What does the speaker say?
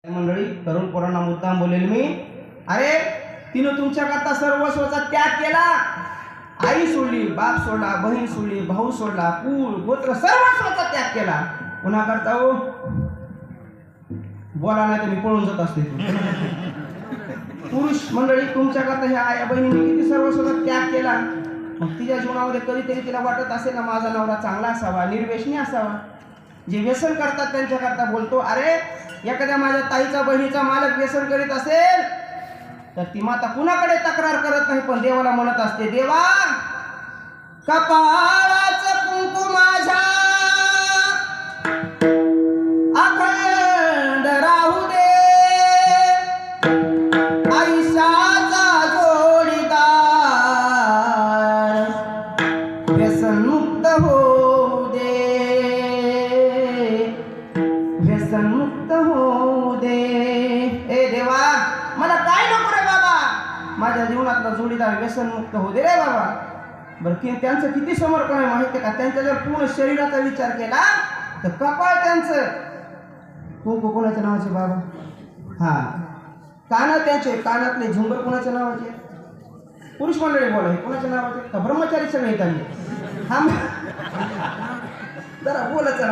मंडळी तरुण पोरांना मुद्दाम बोलेल मी, अरे तिनं तुमच्याकरता सर्वस्वचा त्याग केला. आई सोडली, बाप सोडला, बहीण सोडली, भाऊ सोडला, कुळ गोत्र सर्वस्वचा त्याग केला. पुन्हा करता हो बोला नाही तर मी पळून जात असते. पुरुष मंडळी तुमच्याकरता ह्या आई बहिणीने किती सर्वस्वचा त्याग केला. मग तिच्या जीवनामध्ये कधीतरी तिला वाटत असेल ना माझा नवरा चांगला असावा, निर्व्यसनी असावा. जे व्यसन करतात त्यांच्याकरता बोलतो, अरे एखाद्या माझ्या ताईचा बहिणीचा मालक व्यसन करीत असेल तर ती माता कुणाकडे तक्रार करत नाही, पण देवाला म्हणत असते, देवा कपाळाचं कुंकू माझ्या अखंड राहू दे, आयुष्याचा जोडीदार व्यसन मुक्त होऊ दे, व्यसन मुक्त होऊ दे. ए देवा मला काय नको रे बाबा, माझ्या जीवनातला जोडीदार व्यसन मुक्त होऊ दे रे बाबा. बरं की त्यांचं किती समर्पण आहे माहिती का. त्यांच्या जर पूर्ण शरीराचा विचार केला तर कपाळ त्यांचं कुंकू कोणाच्या नावाचे बाबा, हा कान त्यांचे कानातले झुंबर कोणाच्या नावाचे, पुरुष मंडळी बोला कोणाच्या नावाचे, का ब्रह्मचारी सगळे त्यांनी. हा जरा बोलायचं